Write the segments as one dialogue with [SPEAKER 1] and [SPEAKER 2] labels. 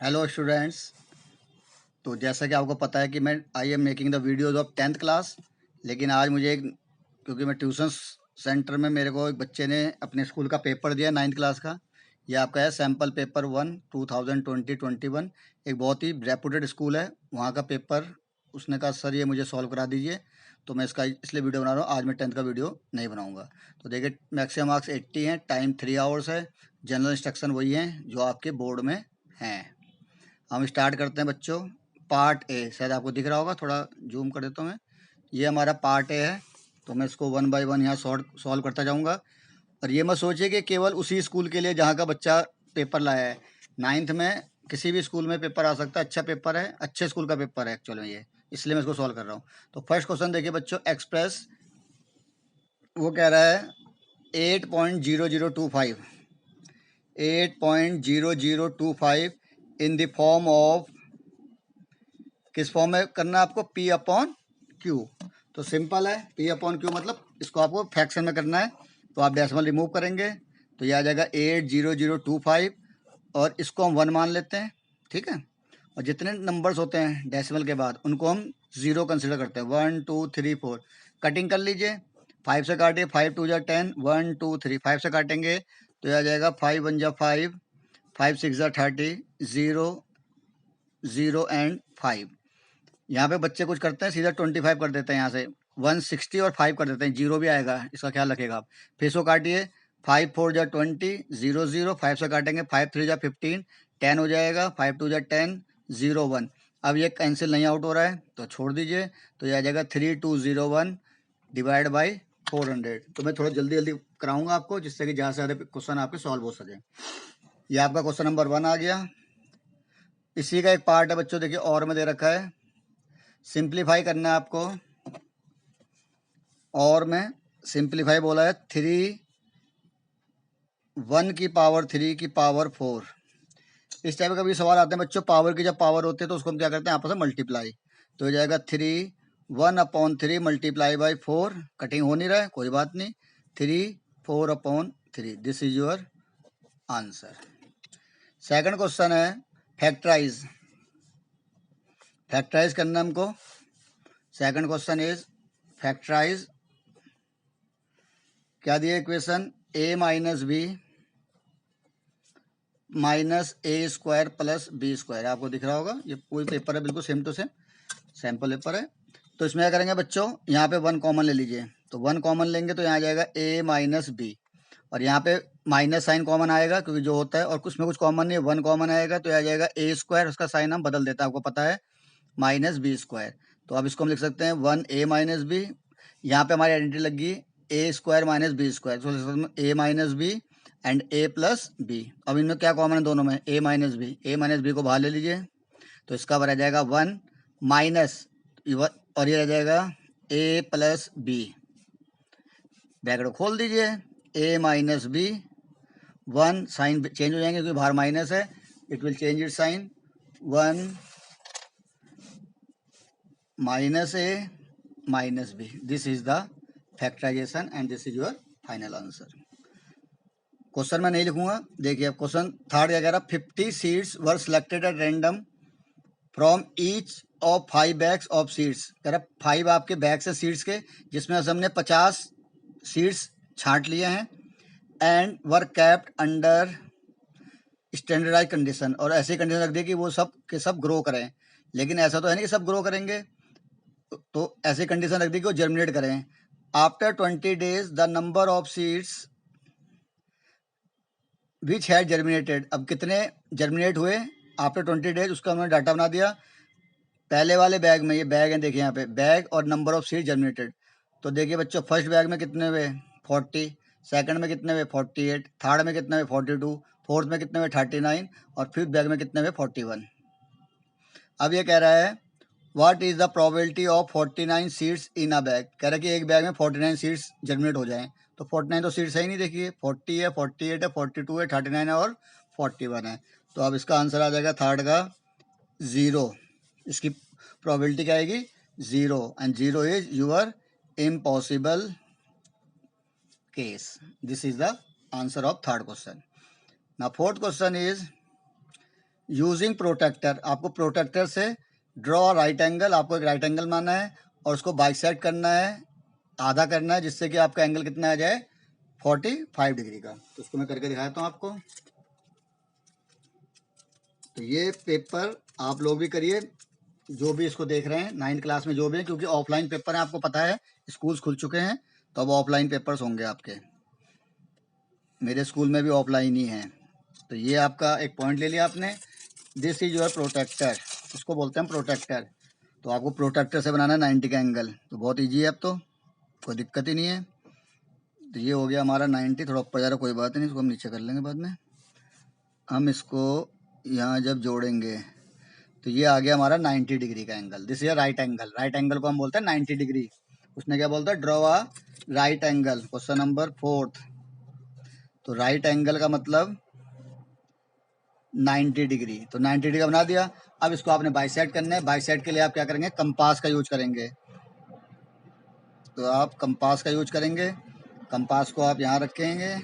[SPEAKER 1] Hello students. तो जैसा कि आपको पता है कि मैं I am making the videos of 10th class. लेकिन आज मुझे क्योंकि मैं ट्यूशन सेंटर में मेरे को एक बच्चे ने अपने स्कूल का पेपर दिया 9th क्लास का। ये आपका है सैम्पल पेपर 1 2020-21। एक बहुत ही रेपुटेड स्कूल है, वहाँ का पेपर। उसने कहा सर ये मुझे सॉल्व करा दीजिए, तो मैं इसका इसलिए वीडियो बना रहा हूँ। आज मैं 10th का वीडियो नहीं बनाऊँगा। तो देखिए, मैक्सिमम मार्क्स 80 हैं, टाइम 3 आवर्स है। जनरल इंस्ट्रक्शन वही हैं जो आपके बोर्ड में हैं। हम स्टार्ट करते हैं बच्चों। पार्ट ए शायद आपको दिख रहा होगा, थोड़ा जूम कर देता हूँ मैं। ये हमारा पार्ट ए है, तो मैं इसको 1 बाय 1 यहाँ सॉल्व करता जाऊँगा। और ये मत सोचिए कि केवल उसी स्कूल के लिए जहाँ का बच्चा पेपर लाया है। 9th में किसी भी स्कूल में पेपर आ सकता है, अच्छा पेपर है, अच्छे स्कूल का पेपर है एक्चुअल में ये, इसलिए मैं इसको सॉल्व कर रहा हूँ। तो फर्स्ट क्वेश्चन देखिए बच्चों, एक्सप्रेस। वो कह रहा है 8.0025 8.0025 इन द फॉर्म ऑफ, किस फॉर्म में करना है आपको, पी अपॉन क्यू। तो सिंपल है, पी अपॉन क्यू मतलब इसको आपको फ्रैक्शन में करना है। तो आप डेसिमल रिमूव करेंगे तो ये आ जाएगा 80025, और इसको हम 1 मान लेते हैं, ठीक है। और जितने नंबर्स होते हैं डेसिमल के बाद उनको हम 0 कंसिडर करते हैं। 1 2 3 4, कटिंग कर लीजिए। 5 से काटिए, 5 2 जा 10, 1 2 3, 5 से काटेंगे तो ये आ जाएगा 5 1 जा 5, 5 6 जा 30, 0 0 एंड 5। यहाँ पे बच्चे कुछ करते हैं, सीधा 25 कर देते हैं, यहाँ से 160 और 5 कर देते हैं, 0 भी आएगा, इसका ख्याल रखिएगा आप। फिर इसको काटिए, 5 4 जा 20, 0 0, 5 से काटेंगे, 5 3 जा 15, 10 हो जाएगा, 5 2 जा 10, 0 1। अब ये कैंसिल नहीं आउट हो रहा है तो छोड़ दीजिए, तो ये आ जाएगा 3201 डिवाइड बाई 400। तो मैं थोड़ा जल्दी जल्दी कराऊंगा आपको, जिससे कि ज़्यादा से ज़्यादा क्वेश्चन आपके सॉल्व हो सके। ये आपका क्वेश्चन नंबर 1 आ गया। इसी का एक पार्ट है बच्चों, देखिए और में दे रखा है, सिंप्लीफाई करना है आपको। और में सिंप्लीफाई बोला है 3 1 की पावर 3 की पावर 4। इस टाइप का कभी सवाल आते हैं बच्चों, पावर की जब पावर होती है तो उसको हम क्या करते हैं, आपस में मल्टीप्लाई। तो हो जाएगा 3 1/3 मल्टीप्लाई बाई 4। कटिंग हो नहीं रहा है, कोई बात नहीं। 3 4/3, this is your answer. Second question है फैक्टराइज। फैक्टराइज करना हमको। Second question is factorise. क्या दिया equation, a minus B minus A square plus B square. आपको दिख रहा होगा, ये पूरी पेपर है बिल्कुल same to same, sample paper है। तो इसमें क्या करेंगे बच्चों, यहाँ पे 1 कॉमन ले लीजिए। तो 1 कॉमन लेंगे तो यहाँ आ जाएगा a माइनस बी, और यहाँ पे माइनस साइन कॉमन आएगा क्योंकि जो होता है, और कुछ में कुछ कॉमन नहीं है, 1 कॉमन आएगा तो आ जाएगा ए स्क्वायर, उसका साइन हम बदल देते हैं, आपको पता है, माइनस बी स्क्वायर। तो अब इसको हम लिख सकते हैं 1a माइनस बी। यहाँ पे हमारी आइडेंटिटी लगी a square minus b square, तो लिख सकते हैं a minus b and a plus b. अब इनमें क्या कॉमन है दोनों में, a minus b. A minus b को बाहर ले लीजिए तो इसका रह जाएगा 1 माइनस, और ये रह जाएगा ए प्लस बी। ब्रैकेट खोल दीजिए, A minus B, 1 sign change हो जाएंगे क्योंकि बाहर माइनस है, it will change it sign, 1 minus A minus B. This is the factorisation and this is your final answer. Question मैं नहीं लिखूंगा। देखिए अब क्वेश्चन थर्ड क्या कह रहा, 50 seeds were selected at random from each of 5 bags of seeds. कह रहा 5 आपके बैग्स है सीड्स के, जिसमें से हमने 50 सीड्स छांट लिए हैं, and were kept under standardise condition, और ऐसी कंडीशन रख दी कि वो सब के सब ग्रो करें। लेकिन ऐसा तो है नहीं कि सब ग्रो करेंगे, तो ऐसी कंडीशन रख दी कि वो जर्मिनेट करें। After 20 days the number of seeds which had germinated. अब कितने जर्मिनेट हुए आफ्टर 20 days, उसका हमने डाटा बना दिया। पहले वाले बैग में, ये बैग है देखिए यहाँ पे, बैग और नंबर ऑफ सीड जर्मिनेटेड। तो देखिए बच्चों, फर्स्ट बैग में कितने हुए 40, सेकंड में कितने हुए 48, थर्ड में कितने हुए 42, फोर्थ में कितने हुए 39, और फिफ्थ बैग में कितने हुए 41। अब ये कह रहा है what is the probability of 49 seeds in a bag. कह रहा है कि एक बैग में 49 सीड्स जर्मिनेट हो जाएं। तो 49 तो सीड्स है ही नहीं, देखिए 40 है, 48 है, 42 है, 39 है और 41 है। तो अब इसका आंसर आ जाएगा थर्ड का 0। इसकी प्रोबेबिलिटी क्या आएगी, 0, and 0 is your impossible case. This is the answer of third question. Now fourth question is using protractor, आपको प्रोटेक्टर से ड्रॉ राइट एंगल, आपको एक राइट एंगल मानना है और उसको बाइसेक्ट करना है, आधा करना है, जिससे कि आपका एंगल कितना आ जाए 45 डिग्री का। तो उसको मैं करके दिखाता हूँ आपको। तो ये पेपर आप लोग भी करिए, जो भी इसको देख रहे हैं 9th क्लास में जो भी है, क्योंकि ऑफलाइन पेपर है, आपको पता है स्कूल्स खुल चुके हैं, तो अब ऑफलाइन पेपर्स होंगे आपके। मेरे स्कूल में भी ऑफलाइन ही हैं। तो ये आपका एक पॉइंट ले लिया आपने। दिस इज योर प्रोटेक्टर, इसको बोलते हैं प्रोटेक्टर। तो आपको प्रोटेक्टर से बनाना है 90 का एंगल, तो बहुत ईजी है, अब तो कोई दिक्कत ही नहीं है। तो ये हो गया हमारा 90, थोड़ा ऊपर जा रहा, कोई बात नहीं, इसको हम नीचे कर लेंगे बाद में। हम इसको यहाँ जब जोड़ेंगे तो ये आ गया हमारा 90 डिग्री का angle. This is right angle, right angle को हम बोलते हैं 90 डिग्री। उसने क्या बोलता है, draw a right angle. Question number 4। तो राइट एंगल का मतलब 90 डिग्री, तो 90 डिग्री का बना दिया। अब इसको आपने बाइसेक्ट करना है, बाइसेक्ट के लिए आप क्या करेंगे, कंपास का यूज करेंगे। तो आप कंपास का यूज करेंगे, कंपास को आप यहाँ रखेंगे,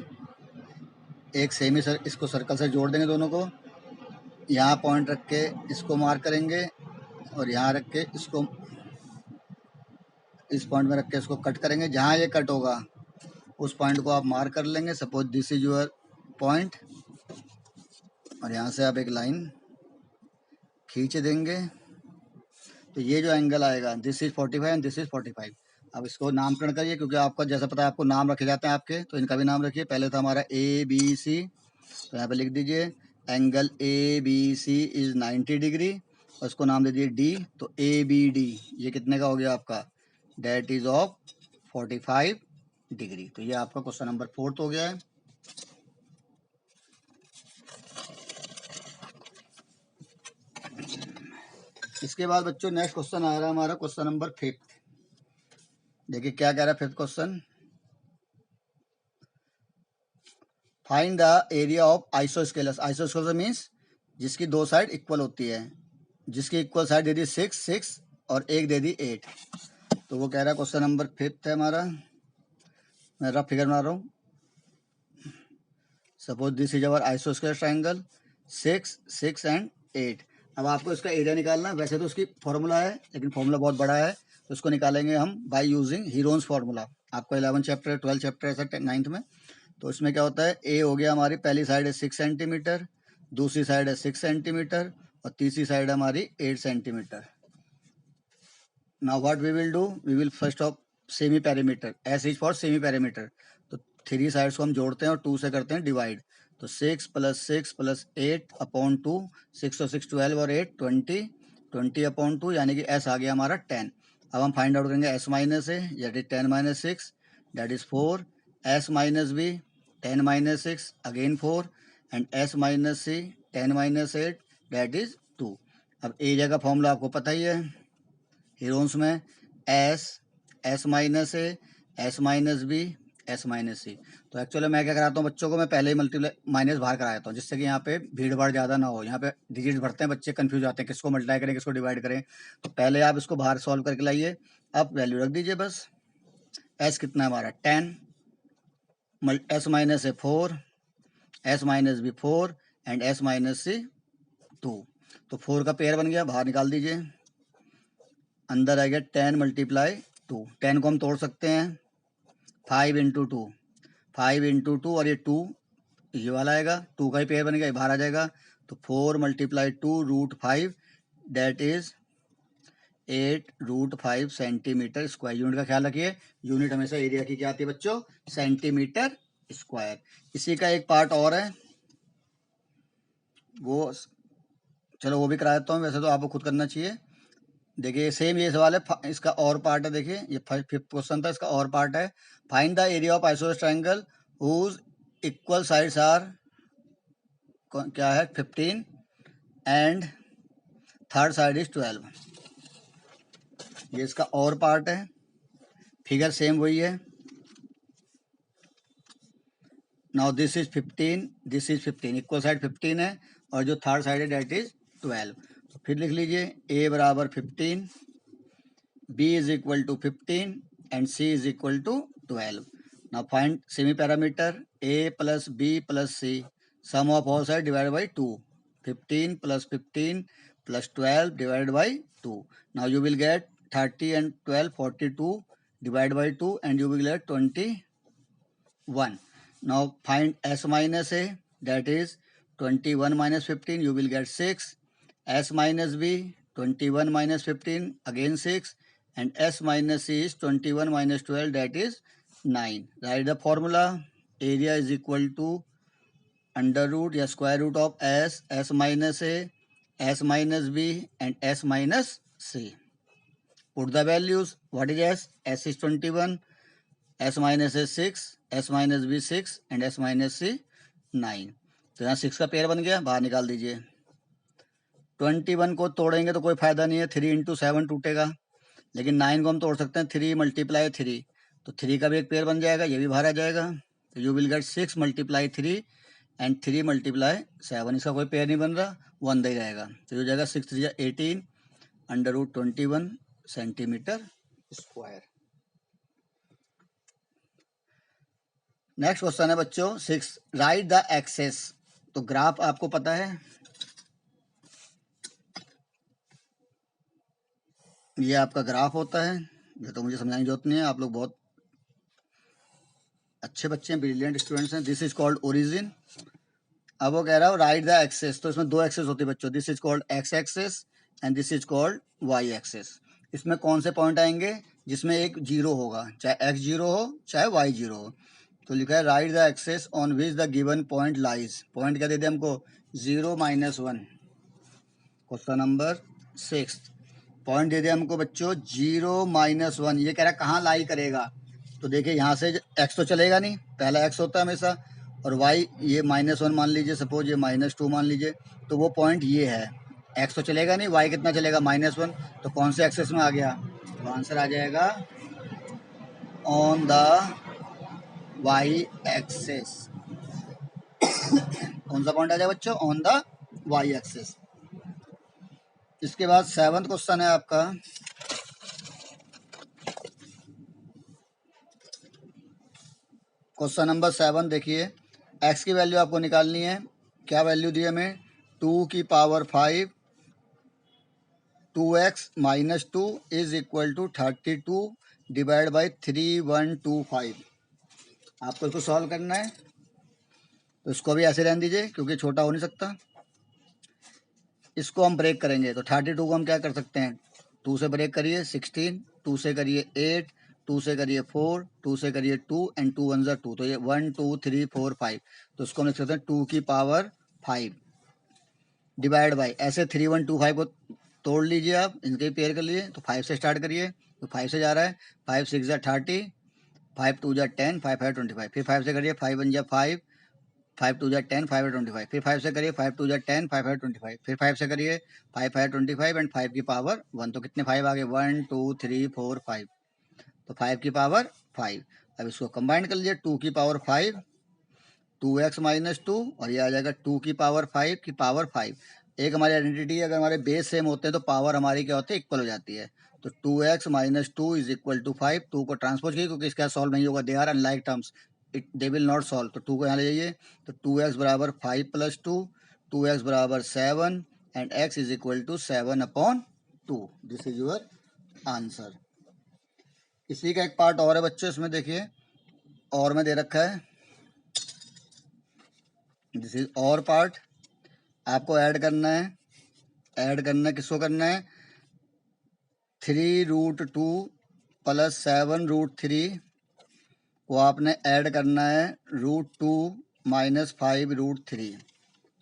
[SPEAKER 1] एक सेमी इसको सर्कल से जोड़ देंगे दोनों को, यहाँ पॉइंट रख के इसको मार्क करेंगे और यहाँ रख के इसको इस पॉइंट में रख के इसको कट करेंगे। जहाँ ये कट होगा उस पॉइंट को आप मार्क कर लेंगे, suppose this is your point, और यहाँ से आप एक लाइन खींच देंगे। तो ये जो एंगल आएगा, this is 45 and this is 45। अब इसको नामकरण करिए, क्योंकि आपका जैसा पता है आपको नाम रखे जाते हैं आपके, तो इनका भी नाम रखिए। पहले था हमारा ABC, तो यहाँ पे लिख दीजिए एंगल ABC इज 90 डिग्री, और इसको नाम दे दीजिए D। तो ABD ये कितने का हो गया आपका, डेट इज ऑफ 45 डिग्री। तो ये आपका क्वेश्चन नंबर 4 हो गया है। इसके बाद बच्चों नेक्स्ट क्वेश्चन आ रहा है हमारा क्वेश्चन नंबर 5। देखिए क्या कह रहा है 5th question. Find the area of isosceles. Isosceles means जिसकी दो साइड इक्वल होती है, जिसकी इक्वल साइड दे दी 6 और एक दे दी 8। तो वो कह रहा है क्वेश्चन नंबर 5 है हमारा। मैं रफ फिगर बना रहा हूँ। Suppose this is our isosceles triangle 6 and 8। अब आपको इसका एरिया निकालना है। वैसे तो उसकी फॉर्मूला है, लेकिन फॉर्मूला बहुत बड़ा है, तो उसको निकालेंगे हम बाय यूजिंग हीरोन्स फार्मूला। आपको 11 चैप्टर 12 चैप्टर ऐसा 9th में। तो इसमें क्या होता है, ए हो गया हमारी पहली साइड है 6 सेंटीमीटर, दूसरी साइड है 6 सेंटीमीटर और तीसरी साइड हमारी 8 centimetre. Now what we will do, we will first of semi perimeter, S is for semi perimeter. तो 3 साइड्स को हम जोड़ते हैं और 2 से करते हैं डिवाइड। तो 6 + 8 अपॉन 2, 6 और 6 12 और 8 20, 20 अपॉन 2 यानी कि एस आ गया हमारा 10। अब हम फाइंड आउट करेंगे S minus A, that is 10 - 6 that is 4, S minus B 10 - 6 again 4, and S minus C 10 - 8 that is 2। अब एरिया का फॉर्मूला आपको पता ही है हीरोन्स में, s minus a, s minus b, s minus c. तो actually मैं क्या कराता हूँ बच्चों को, मैं पहले ही मल्टीप्लाई माइनस बाहर कराता हूँ, जिससे कि यहाँ पे भीड़ भाड़ ज़्यादा ना हो। यहाँ पे डिजिट भरते हैं बच्चे, कंफ्यूज आते हैं किसको मल्टीप्लाई करें किसको डिवाइड करें। तो पहले आप इसको बाहर सॉल्व करके लाइए, अब वैल्यू रख दीजिए बस। एस कितना है हमारा 10, s minus a 4, S minus b 4 and S minus c 2। तो 4 का पेयर बन गया, बाहर निकाल दीजिए। अंदर आ गया 10 × 2। 10 को हम तोड़ सकते हैं 5 × 2, 5 × 2 और ये 2 ये वाला आएगा, 2 का ही पेयर बन गया, बाहर आ जाएगा। तो 4 × 2 √5 that is 8 √5 centimetre square. Unit का ख्याल रखिए, यूनिट हमेशा एरिया की क्या आती है बच्चों, सेंटीमीटर स्क्वायर। इसी का एक पार्ट और है, वो चलो वो भी करा देता हूँ, वैसे तो आपको खुद करना चाहिए। देखिए सेम ये सवाल है, इसका और पार्ट है। देखिए ये 5th क्वेश्चन था, इसका और पार्ट है। Find the area of isosceles triangle whose equal sides are क्या है 15 एंड थर्ड साइड इज 12। ये इसका और पार्ट है, फिगर सेम वही है। Now this is 15, this is 15, equal side 15 है और जो थर्ड साइड है डेट इज 12। तो फिर लिख लीजिए a बराबर 15, b is equal to 15 and c is equal to 12। Now find semi perimeter a + b + c, sum of all side divided by 2। 15 plus 15 plus 12 divided by 2. Now you will get 30 and 12, 42 divided by 2 and you will get 21. Now find s minus a, that is 21 minus 15, you will get 6. S minus b, 21 minus 15, again 6. And s minus c is 21 minus 12, that is 9. Write the formula. Area is equal to under root या square root of s minus a, s minus b and s minus c. Put the values. What is s is 21, s minus a 6, s minus b 6 and s minus c 9. तो यहाँ 6 का pair बन गया, बाहर निकाल दीजिए. 21 को तोड़ेंगे तो कोई फायदा नहीं है, 3 इंटू 7 टूटेगा, लेकिन 9 को हम तोड़ सकते हैं, 3 मल्टीप्लाई 3, तो 3 का भी एक पेयर बन जाएगा, ये भी बाहर आ जाएगा. तो you will get 6 multiply 3 and 3 multiply 7. इसका कोई पेयर नहीं बन रहा, 1 दे जाएगा. तो ये हो जाएगा 6 3 18 under root 21 centimetre square. Next question है बच्चों 6. Write the axes. तो ग्राफ आपको पता है, ये आपका ग्राफ होता है, ये तो मुझे समझाने की जरूरत नहीं है, आप लोग बहुत अच्छे बच्चे हैं, ब्रिलियंट स्टूडेंट्स हैं. This is called origin. अब वो कह रहा है राइट द एक्सेस, तो इसमें 2 एक्सेस होती है बच्चों. This is called x axes and this is called y axes. इसमें कौन से पॉइंट आएंगे जिसमें एक जीरो होगा, चाहे एक्स जीरो हो चाहे वाई जीरो हो. तो लिखा है write the axes on which the given point lies. Point क्या दे दिया हमको, 0 -1. Question number 6. पॉइंट दे दिया हमको बच्चों 0 -1. ये कह रहा है कहाँ लाई करेगा. तो देखिए यहाँ से x तो चलेगा नहीं, पहला x होता है हमेशा, और y ये -1 मान लीजिए, सपोज ये -2 मान लीजिए, तो वो पॉइंट ये है. x तो चलेगा नहीं, y कितना चलेगा, -1. तो कौन से एक्सेस में आ गया, तो आंसर आ जाएगा ऑन द y एक्सेस. कौन सा पॉइंट आ जाएगा बच्चों, ऑन द y एक्सेस. इसके बाद 7th क्वेश्चन है आपका. क्वेश्चन नंबर 7 देखिए. x की वैल्यू आपको निकालनी है. क्या वैल्यू दी हमें, 2 की power 5 2x - 2 is equal to 32 divide by 3125. आपको इसको सॉल्व करना है, तो इसको भी ऐसे रहने दीजिए क्योंकि छोटा हो नहीं सकता. इसको हम ब्रेक करेंगे, तो 32 को हम क्या कर सकते हैं, 2 से ब्रेक करिए 16, 2 से करिए 8, 2 से करिए 4, 2 से करिए 2 एंड 2 1 ज़ा 2, तो ये 1 2 3 4 5. तो इसको हम लिख सकते हैं 2 की पावर 5 डिवाइड बाई, ऐसे 3 1 2 5 को तोड़ लीजिए आप, इनके पेयर कर लिए. तो 5 से स्टार्ट करिए, तो 5 से जा रहा है, 5 6 ज़ा 30, 5 2 ज़ा 10, 5 5 25. फिर 5 से करिए, 5 1 ज़ा 5, 5 2 ज़ा 10, 5 25. फिर 5 से करिए, 5 2 ज़ा 10, 5 5 25. फिर 5 से करिए 5 5 25 एंड 5 की पावर 1. तो कितने 5 आ गए, 1 2 3 4 5. तो 5 की पावर 5. अब इसको कंबाइन कर लीजिए, 2 की पावर 5 2x - 2 और ये आ जाएगा 2 की पावर 5 की पावर 5. एक हमारी आइडेंटिटी है, अगर हमारे बेस सेम होते हैं तो पावर हमारी क्या होती है, इक्वल हो जाती है. तो 2x - 2 इज इक्वल टू 5. 2 को ट्रांसपोज कीजिए क्योंकि इसका सॉल्व नहीं होगा, they are unlike terms, it they will not solve. तो 2 को यहाँ ले जाइए, तो 2x बराबर 5 + 2, 2x बराबर 7 and x is equal to 7/2. This is your answer. इसी का एक पार्ट और है बच्चों, इसमें देखिए और में दे रखा है, दिस इज और पार्ट. आपको ऐड करना है, किसको करना है, 3√2 + 7√3 को आपने ऐड करना है √2 - 5√3.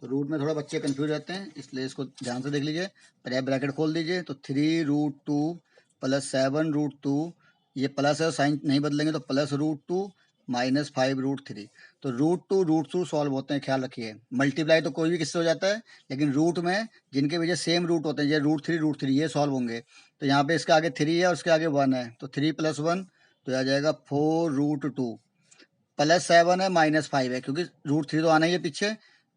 [SPEAKER 1] तो रूट में थोड़ा बच्चे कंफ्यूज रहते हैं, इसलिए इसको ध्यान से देख लीजिए. पहले ब्रैकेट खोल दीजिए, तो 3√2 + 7√2, ये प्लस है, साइन नहीं बदलेंगे, तो +√2 - 5√3. तो √2 सॉल्व होते हैं, ख्याल रखिए. मल्टीप्लाई तो कोई भी किससे हो जाता है, लेकिन रूट में जिनके वजह सेम रूट होते हैं, ये √3 ये सॉल्व होंगे. तो यहाँ पे इसके आगे 3 है और इसके आगे 1 है, तो 3 + 1 तो आ जाएगा 4√2. +7 है -5 है, क्योंकि √3 तो आना ही है पीछे.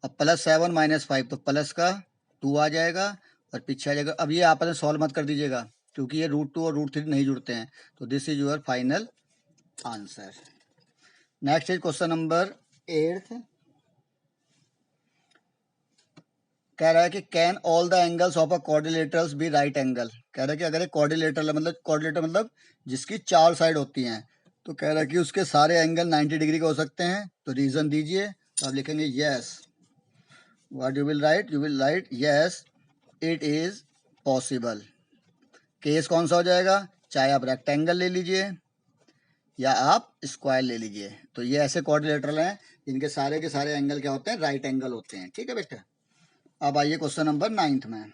[SPEAKER 1] अब +7 - 5 तो प्लस का 2 आ जाएगा और पीछे आ जाएगा. अब ये आपस में सॉल्व मत कर दीजिएगा क्योंकि ये √2 और √3 नहीं जुड़ते हैं. तो this is your final answer. Next is question number 8. कह रहा है कि can all the angles of a quadrilaterals be right angle. कह रहा है कि अगर एक क्वाड्रिलेटरल है, मतलब क्वाड्रिलेटर मतलब जिसकी 4 साइड होती हैं, तो कह रहा है कि उसके सारे एंगल 90 डिग्री के हो सकते हैं। तो रीजन दीजिए। तो आप लिखेंगे yes. What you will write? You will write yes it is possible. Case कौन सा हो जाएगा? चाहे आप रेक्टेंगल ले लीजिए या आप स्क्वायर ले लीजिए। तो ये ऐसे क्वाड्रिलेटरल हैं जिनके सारे के सारे एंगल क्या होते हैं? राइट एंगल होते हैं। ठीक है बेटा। अब आइए क्वेश्चन नंबर 9 में।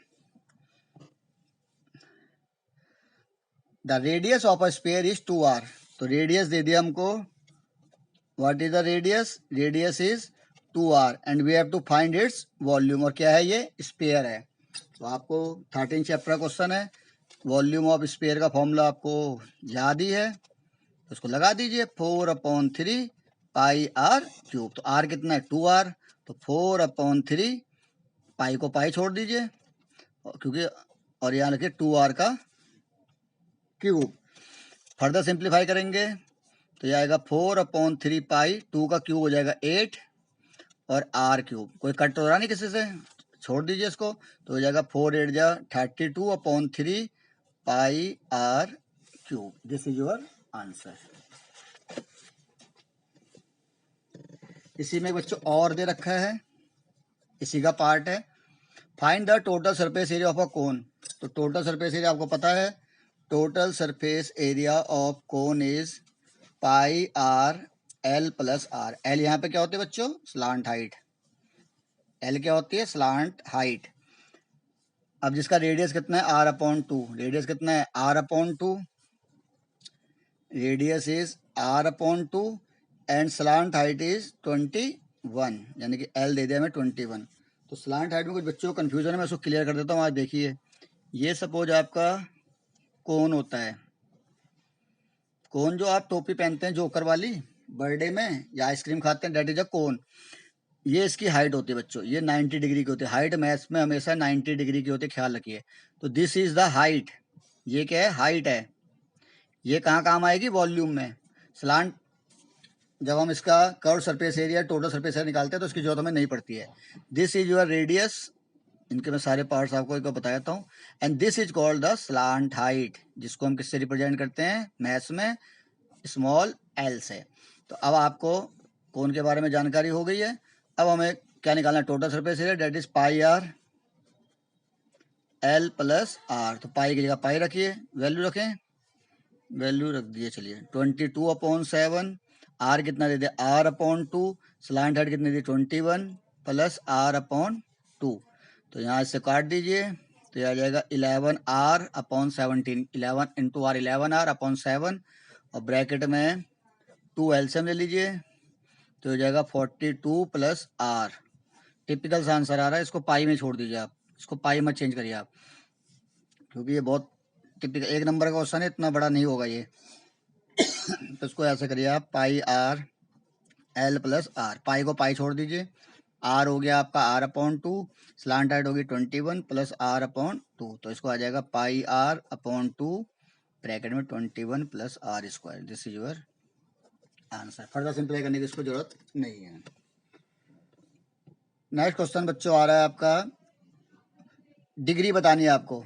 [SPEAKER 1] The radius of a sphere is 2r। तो रेडियस दे दिया हमको। What is the radius? Radius is 2r and we have to find its volume. और क्या है? ये स्फीयर है। तो आपको 13 चैप्टर का क्वेश्चन है। वॉल्यूम ऑफ स्फीयर का फॉर्मूला आपको याद ही है, तो उसको लगा दीजिए 4/3 पाई आर क्यूब। तो आर कितना है? 2r। तो 4/3 पाई को पाई छोड़ दीजिए क्योंकि, और यहाँ लिखिए 2r का क्यूब। फर्दर सिंप्लीफाई करेंगे तो ये आएगा 4/3 पाई, 2 का क्यूब हो जाएगा 8 और आर क्यूब। कोई कट तो हो रहा नहीं किसी से, छोड़ दीजिए इसको। तो हो जाएगा 4 8 जा 32/3 pi r cube. This is your answer. इसी में बच्चों और दे रखा है, इसी का पार्ट है। Find the total surface area of a cone. तो टोटल सरफेस एरिया आपको पता है, total surface area of cone is pi r l plus r. L यहाँ पे क्या होती है बच्चों? Slant height. एल क्या होती है? Slant height. अब जिसका रेडियस कितना है? r/2। रेडियस कितना है? r/2। Radius is r/2 and slant height is 21, यानी कि एल दे दिया हमें 21। तो स्लांट हाइट में कुछ बच्चों को कन्फ्यूजन है, मैं उसको क्लियर कर देता हूँ। आज देखिए, ये सपोज आपका कोन होता है। कोन जो आप टोपी पहनते हैं जोकर वाली बर्थडे में या आइसक्रीम खाते हैं, डेट इज अ कोन। ये इसकी हाइट होती है बच्चों, ये 90 डिग्री की होती है। हाइट मैथ्स में हमेशा 90 डिग्री की होती है, ख्याल रखिए। तो दिस इज द हाइट। ये क्या है? हाइट है। ये कहाँ काम आएगी? वॉल्यूम में। स्लांट, जब हम इसका curve surface area, total surface area निकालते हैं तो इसकी जरूरत हमें नहीं पड़ती है। This is your radius. इनके मैं सारे पार्ट्स आपको एक बता देता हूँ। And this is called the slant height, जिसको हम किससे रिप्रेजेंट करते हैं मैथ्स में? स्मॉल एल से। तो अब आपको कोन के बारे में जानकारी हो गई है। अब हमें क्या निकालना है? Total surface area, that is pi r l plus r. तो पाई की जगह पाई रखिए, वैल्यू रखें, वैल्यू रख दिए। चलिए 22/7। आर कितना दे दिया? r/2। स्लांट हाइट कितनी दी? 21 प्लस r/2। तो यहाँ इससे काट दीजिए तो यह आ जाएगा 11r/17। 11 इंटू आर 11r/7 और ब्रैकेट में 2 एलसीएम ले लीजिए तो हो जाएगा 42 प्लस आर। टिपिकल सा आंसर आ रहा है। इसको पाई में छोड़ दीजिए आप, इसको पाई मत चेंज करिए आप, क्योंकि ये बहुत टिपिकल 1 नंबर का क्वेश्चन है, इतना बड़ा नहीं होगा ये। तो इसको ऐसे करिए आप, पाई आर एल प्लस आर। पाई को पाई छोड़ दीजिए। आर हो गया आपका r/2, स्लांट हाइट होगी 21 प्लस r/2। तो इसको आ जाएगा पाई r/2 ब्रैकेट में 21 plus r square. This is your answer. Further simplify करने की इसको जरूरत नहीं है। नेक्स्ट क्वेश्चन बच्चों आ रहा है आपका, डिग्री बतानी है आपको।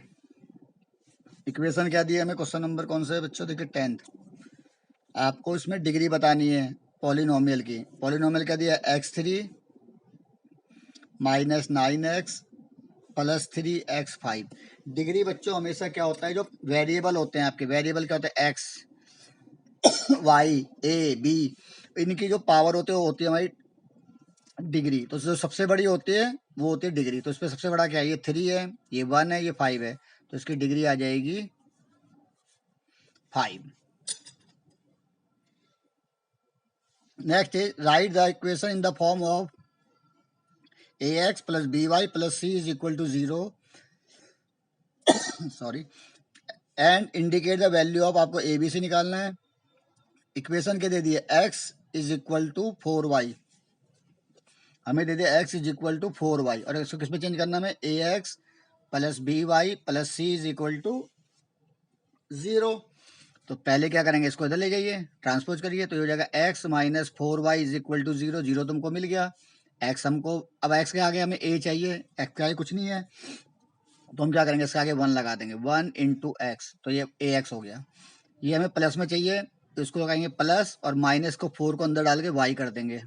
[SPEAKER 1] इक्वेशन क्या दी है हमें? क्वेश्चन नंबर कौन सा है बच्चों? देखिए 10th। आपको इसमें डिग्री बतानी है पॉलिनोमियल की। पॉलिनोमियल क्या दिया? x3 minus 9x plus 3x5। Degree बच्चों हमेशा क्या होता है? जो वेरिएबल होते हैं आपके, वेरिएबल क्या होते हैं? x y a b, इनकी जो पावर होती है वो होती है हमारी डिग्री। तो जो सबसे बड़ी होती है वो होती है डिग्री। तो इसमें सबसे बड़ा क्या है? ये 3 है, ये 1 है, ये 5 है। तो इसकी डिग्री आ जाएगी 5। Next is write the equation in the form of ax plus by plus c is equal to 0, sorry, and indicate the value of, आपको ए बी सी निकालना है। इक्वेशन के दे दिए x is equal to 4y, हमें दे दिया x is equal to 4y, और इसको किस में चेंज करना है? ax plus by plus c is equal to 0। तो पहले क्या करेंगे? इसको इधर ले जाइए, ट्रांसपोज करिए, तो ये हो जाएगा x minus 4y is equal to 0। 0 तुमको मिल गया। एक्स हमको, अब एक्स के आगे हमें ए चाहिए, एक्स के आगे कुछ नहीं है, तो हम क्या करेंगे, इसके आगे 1 लगा देंगे, 1 इंटू एक्स, तो ये ए एक्स हो गया। ये हमें प्लस में चाहिए, तो इसको लगाएंगे प्लस, और माइनस को 4 को अंदर डाल के वाई कर देंगे।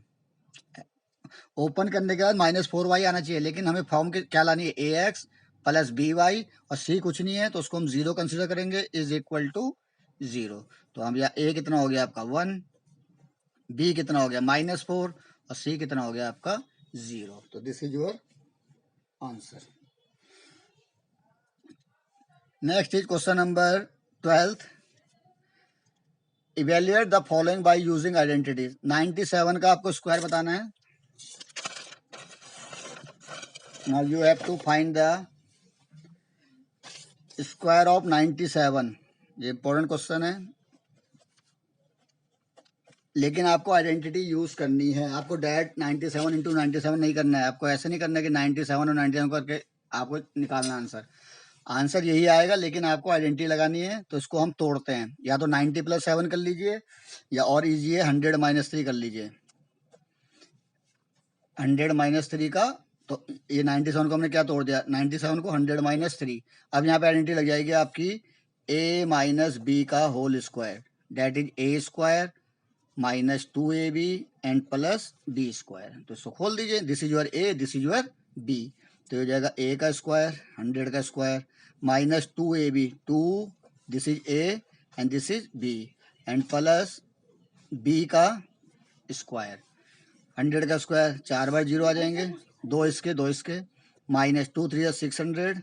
[SPEAKER 1] ओपन करने के बाद -4y आना चाहिए, लेकिन हमें फॉर्म के क्या लानी है, a x plus b Y, और सी कुछ नहीं है तो उसको हम 0 कंसिडर करेंगे, इज इक्वल टू 0। तो हम यहाँ ए कितना हो गया आपका 1, बी कितना हो गया -4, और सी कितना हो गया आपका 0। तो this is your answer. Next is question number 12th। Evaluate the following by using identities. 97 का आपको स्क्वायर बताना है। Now you have to find the square of 97। ये इंपॉर्टेंट क्वेश्चन है, लेकिन आपको आइडेंटिटी यूज करनी है। आपको डायरेक्ट 97 इंटू 97 नहीं करना है, आपको ऐसे नहीं करना है कि 97 और 97 करके आपको निकालना आंसर। आंसर यही आएगा, लेकिन आपको आइडेंटिटी लगानी है। तो इसको हम तोड़ते हैं, या तो 90 + 7 कर लीजिए, या और इजी है 100 - 3 कर लीजिए। 100 - 3 का, तो ये 97 को हमने क्या तोड़ दिया, 97 को 100 - 3। अब यहाँ पे आइडेंटिटी लग जाएगी आपकी a - b का whole square, that is a square -2ab and plus b square. तो इसको खोल दीजिए, this is your a, this is your b। तो हो जाएगा a का स्क्वायर 100 का square -2ab 2, this is a and this is b, and plus b का स्क्वायर 100 का स्क्वायर, 4 बार 0 आ जाएंगे, 2 इसके -2 3 600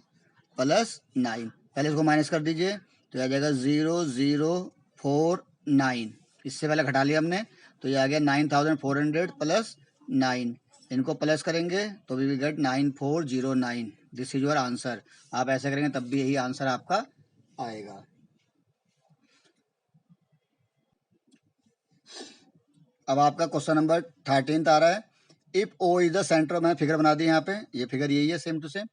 [SPEAKER 1] प्लस 9। पहले इसको माइनस कर दीजिए, तो आ जाएगा 0049। इससे पहले घटा लिया हमने, तो ये आ गया 9400 प्लस 9। इनको प्लस करेंगे तो we will get 9409। This is your answer. आप ऐसा करेंगे तब भी यही आंसर आपका आएगा। अब आपका क्वेश्चन नंबर 13 आ रहा है। If o is the centre, मैंने फिगर बना दी यहाँ पे, ये फिगर यही है same to same.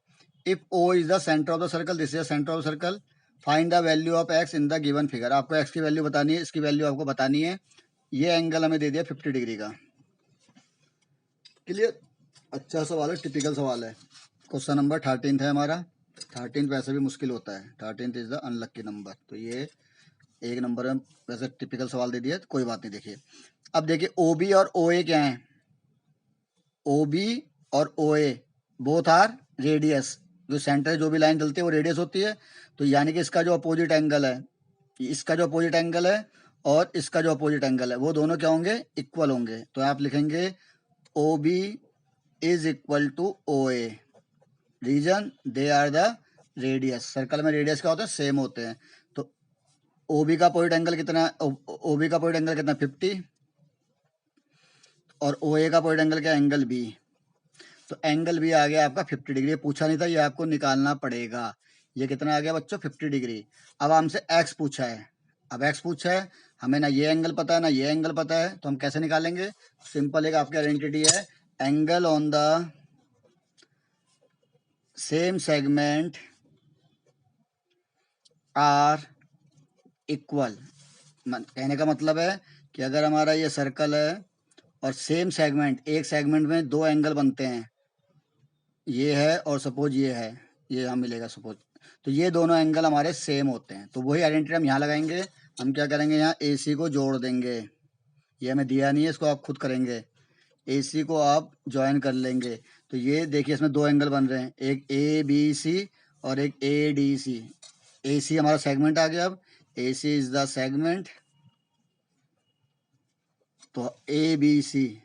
[SPEAKER 1] If o is the centre of the circle, this is centre of circle, find the value of x in the given figure. आपको x की वैल्यू बतानी है, इसकी वैल्यू आपको बतानी है। ये एंगल हमें दे दिया 50 डिग्री का। क्लियर, अच्छा सवाल है, टिपिकल सवाल है। क्वेश्चन नंबर 13 है हमारा। 13 वैसे भी मुश्किल होता है, 13 इज द अनलक्की नंबर। तो ये एक नंबर में वैसे टिपिकल सवाल दे दिया, तो कोई बात नहीं। देखिए, अब देखिए ओ बी और ओ ए क्या है, ओ बी और o A both are radius. जो सेंटर जो भी लाइन चलती है वो रेडियस होती है। तो यानी कि इसका जो अपोजिट एंगल है, इसका जो अपोजिट एंगल है और इसका जो अपोजिट एंगल है, वो दोनों क्या होंगे, इक्वल होंगे। तो आप लिखेंगे o b is equal to o a, reason they are the radius. Circle में रेडियस क्या होता है, सेम होते हैं। तो ओ बी का अपोजिट एंगल कितना, ओ बी का अपोजिट एंगल कितना 50, और ओ ए का अपोजिट एंगल क्या, एंगल बी। तो एंगल भी आ गया आपका 50 डिग्री। पूछा नहीं था, ये आपको निकालना पड़ेगा। ये कितना आ गया बच्चों, 50 डिग्री। अब हमसे एक्स पूछा है, अब एक्स पूछा है, हमें ना ये एंगल पता है ना ये एंगल पता है, तो हम कैसे निकालेंगे। सिंपल एक आपकी आइडेंटिटी है, angle on the same segment are equal. कहने का मतलब है कि अगर हमारा ये सर्कल है और सेम सेगमेंट, एक सेगमेंट में दो एंगल बनते हैं, ये है और सपोज ये है, ये हम मिलेगा सपोज, तो ये दोनों एंगल हमारे सेम होते हैं। तो वही आइडेंटिटी हम यहाँ लगाएंगे। हम क्या करेंगे, यहाँ ए सी को जोड़ देंगे। ये हमें दिया नहीं है, इसको आप खुद करेंगे। ए सी को आप ज्वाइन कर लेंगे। तो ये देखिए, इसमें दो एंगल बन रहे हैं, एक ए बी सी और एक ए डी सी। ए सी हमारा सेगमेंट आ गया। अब a c is the segment, तो a b c,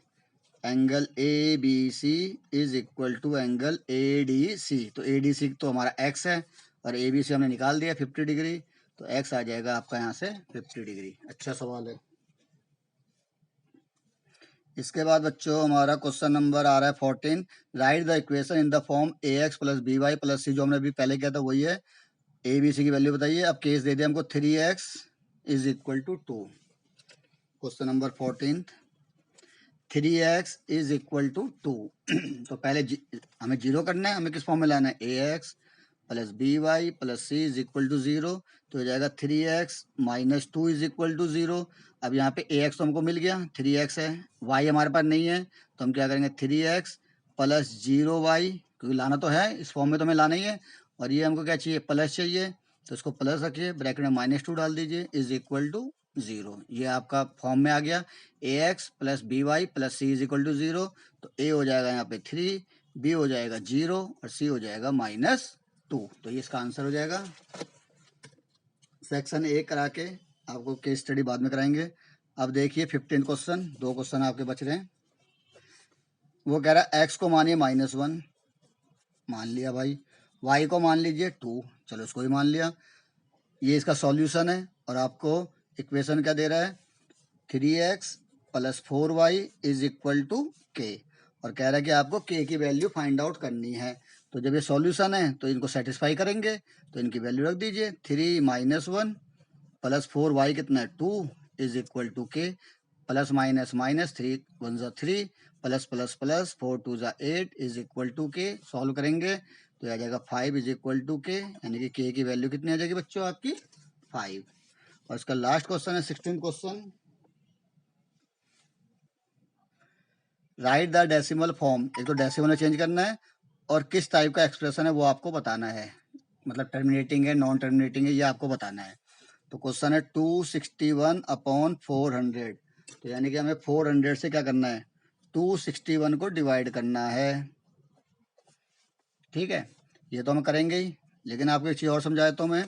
[SPEAKER 1] angle a b c is equal to angle a d c. तो ए डी सी तो हमारा एक्स है, और ए बी सी हमने निकाल दिया 50 डिग्री। तो एक्स आ जाएगा आपका यहाँ से 50 डिग्री। अच्छा सवाल है। इसके बाद बच्चों हमारा क्वेश्चन नंबर आ रहा है 14। Write the equation in the form a x plus b y plus c. जो हमने अभी पहले किया था वही है। ए बी सी की वैल्यू बताइए। अब केस दे दिया हमको 3x is equal to 2। Question number 14, 3x is equal to 2। तो पहले हमें जीरो करना है। हमें किस फॉर्म में लाना है, a x plus b y plus c is equal to 0। तो हो जाएगा 3x - 2 इज इक्वल टू 0। अब यहाँ पे ए एक्स तो हमको मिल गया, 3x है, y हमारे पास नहीं है, तो हम क्या करेंगे 3x प्लस 0y, क्योंकि लाना तो है इस फॉर्म में तो हमें लाना ही है, और ये हमको क्या चाहिए प्लस चाहिए, तो इसको प्लस रखिए, ब्रैकेट में -2 डाल दीजिए, इज इक्वल टू 0। ये आपका फॉर्म में आ गया ax plus by plus c is equal to 0। तो a हो जाएगा यहाँ पे 3, b हो जाएगा 0 और c हो जाएगा -2। तो ये इसका आंसर हो जाएगा। सेक्शन ए करा के आपको केस स्टडी बाद में कराएंगे। अब देखिए 15 क्वेश्चन, 2 क्वेश्चन आपके बच रहे हैं। वो कह रहा है x को मानिए -1, मान लिया भाई, y को मान लीजिए 2, चलो इसको भी मान लिया। ये इसका सॉल्यूशन है और आपको इक्वेशन क्या दे रहा है 3x plus 4y is equal to k, और कह रहा है कि आपको k की वैल्यू फाइंड आउट करनी है। तो जब ये सॉल्यूशन है तो इनको सेटिस्फाई करेंगे, तो इनकी वैल्यू रख दीजिए 3 - 1 प्लस 4y कितना है 2 is equal to k, plus minus minus 3 1 ज़ा 3 प्लस प्लस प्लस 4 2 ज़ा 8 is equal to k। Solve करेंगे तो आ जाएगा 5 इज इक्वल टू k, यानी कि k की वैल्यू कितनी आ जाएगी बच्चों आपकी 5। और इसका लास्ट क्वेश्चन है 16 question, right the decimal form. एक तो डेसिमल में चेंज करना है और किस टाइप का एक्सप्रेशन है वो आपको बताना है, मतलब टर्मिनेटिंग है नॉन टर्मिनेटिंग है ये आपको बताना है। तो क्वेश्चन है 261/400, तो यानी कि हमें 400 से क्या करना है 261 को डिवाइड करना है, ठीक है। ये तो हम करेंगे ही, लेकिन आपको एक चीज़ और समझाया तो मैं,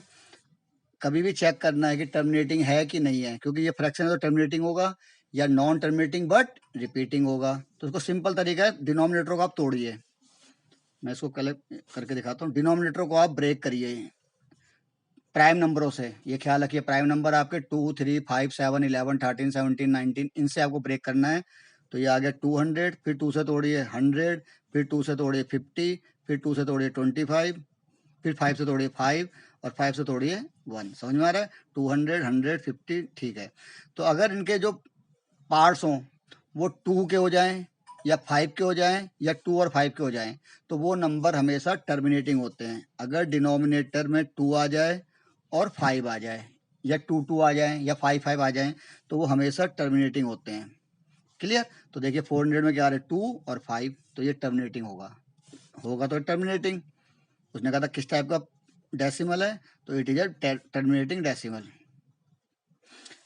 [SPEAKER 1] कभी भी चेक करना है कि टर्मिनेटिंग है कि नहीं है, क्योंकि ये फ्रैक्शन है तो टर्मिनेटिंग होगा या नॉन टर्मिनेटिंग बट रिपीटिंग होगा। तो उसको सिंपल तरीका है, डिनोमिनेटर को आप तोड़िए, मैं इसको कलेक्ट करके दिखाता हूँ। डिनोमिनेटर को आप ब्रेक करिए प्राइम नंबरों से, ये ख्याल रखिए प्राइम नंबर आपके 2 3 5 7 11 13 17 19 इनसे आपको ब्रेक करना है। तो ये आ गया 200, फिर 2 से तोड़िए 100, फिर 2 से तोड़िए 50, फिर 2 से तोड़िए 25, फिर 5 से तोड़िए 5 और 5 से तोड़िए 1। समझ में आ रहा है 200 100 50, ठीक है। तो अगर इनके जो पार्ट्स हों वो 2 के हो जाएं या 5 के हो जाएं या 2 और 5 के हो जाएं, तो वो नंबर हमेशा टर्मिनेटिंग होते हैं। अगर डिनोमिनेटर में 2 आ जाए और 5 आ जाए या 2 2 आ जाए या 5 5 आ जाए, तो वो हमेशा टर्मिनेटिंग होते हैं। क्लियर। तो देखिए 400 में क्या आ रहा है 2 और 5, तो ये टर्मिनेटिंग होगा, होगा तो टर्मिनेटिंग। उसने कहा था किस टाइप का डेसिमल है, तो it is a terminating decimal.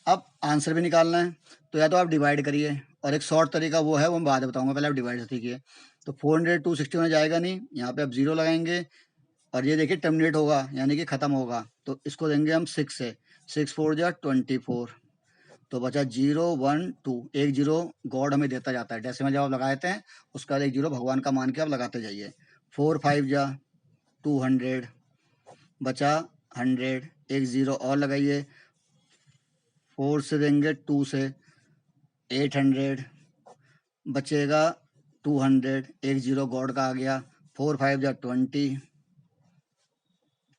[SPEAKER 1] अब आंसर भी निकालना है, तो या तो आप डिवाइड करिए, और एक शॉर्ट तरीका वो है वो मैं बाद में बताऊंगा, पहले आप डिवाइड सीखिए। तो 400 260 में जाएगा नहीं, यहाँ पे आप 0 लगाएंगे और ये देखिए टर्मिनेट होगा यानी कि खत्म होगा, तो इसको देंगे हम 6 से, 6 4 जा 24, तो बचा 0 1 2, एक 0 गॉड हमें देता जाता है, डेसिमल जब आप लगाते हैं उसका एक 0 भगवान का मान के आप लगाते जाइए। 4 5 जा 200, बचा 100, एक 0 और लगाइए, 4 से देंगे 2 से 800, बचेगा 200, एक 0 गॉड का आ गया, 4 5 जा 20,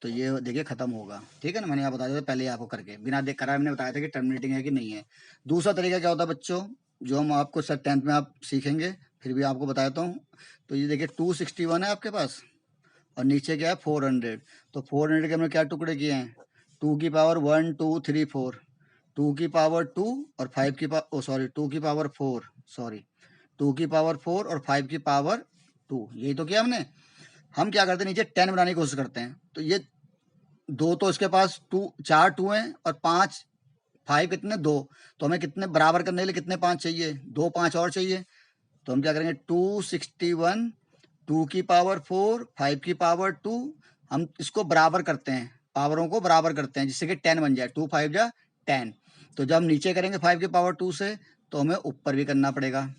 [SPEAKER 1] तो ये देखिए खत्म होगा, ठीक है ना। मैंने यहाँ बता दिया था पहले ही आपको करके, बिना देख करा मैंने बताया था कि टर्मिनेटिंग है कि नहीं है। दूसरा तरीका क्या होता है बच्चों, जो हम आपको सर 10th में आप सीखेंगे, फिर भी आपको बताता हूँ। तो ये देखिए 261 है आपके पास और नीचे क्या है 400, तो 400 के हमने क्या टुकड़े किए हैं 2 की पावर 1 2 3 4, 2 की पावर 2 और 5 की पावर सॉरी 2 की पावर 4 सॉरी 2 की पावर 4 और 5 की पावर 2, यही तो किया हमने। हम क्या करते हैं नीचे 10 बनाने की कोशिश करते हैं, तो ये 2 तो इसके पास 2 4 2 हैं और 5 5 कितने 2, तो हमें कितने बराबर करने के लिए कितने 5 चाहिए 2 5 और चाहिए। तो हम क्या करेंगे 261 2 की पावर 4 5 की पावर 2, हम इसको बराबर करते हैं, पावरों को बराबर करते हैं जिससे कि 10 बन जाए, 2 5 जा 10। तो जब हम नीचे करेंगे 5 की पावर 2 से, तो हमें ऊपर भी करना पड़ेगा।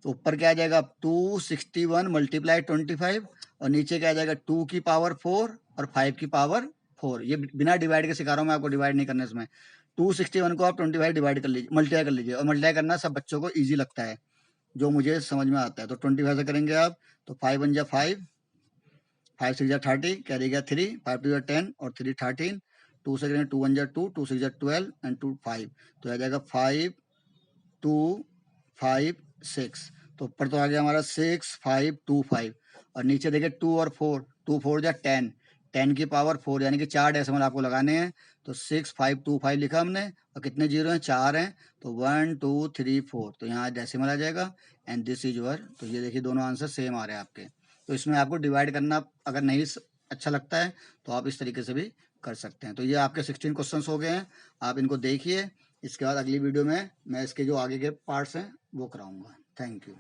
[SPEAKER 1] तो ऊपर क्या आ जाएगा 261 मल्टीप्लाई 25 और नीचे क्या आ जाएगा 2 की पावर 4 और 5 की पावर 4। ये बिना डिवाइड के सिखा रहा हूँ मैं आपको, डिवाइड नहीं करना इसमें। 261 को आप 25 डिवाइड कर लीजिए, मल्टीप्लाई कर लीजिए, और मल्टीप्लाई करना सब बच्चों को ईजी लगता है, जो मुझे समझ में आता है। तो 25 से करेंगे आप, तो 5 1 जा 5, 5 6 जा 30, कैरी गया 3, 5 2 जा 10 और 3 13, 2 से करेंगे 2 1 जा 2, 2 6 जा 12 एंड 2 5, तो आ जाएगा 5 2 5 6। तो ऊपर तो आ गया हमारा 6 5 2 5 और नीचे देखिए 2 और 4, 2 4 जा 10, 10 की पावर 4, यानी कि 4 डेसिमल आपको लगाने हैं। तो 6 5 2 5 लिखा हमने, और कितने जीरो हैं 4 हैं, तो 1 2 3 4, तो यहाँ डेसिमल आ जाएगा, एंड दिस इज योर। तो ये देखिए दोनों आंसर सेम आ रहे हैं आपके। तो इसमें आपको डिवाइड करना अगर नहीं अच्छा लगता है तो आप इस तरीके से भी कर सकते हैं। तो ये आपके 16 क्वेश्चंस हो गए हैं, आप इनको देखिए। इसके बाद अगली वीडियो में मैं इसके जो आगे के पार्ट्स हैं वो कराऊंगा। Thank you.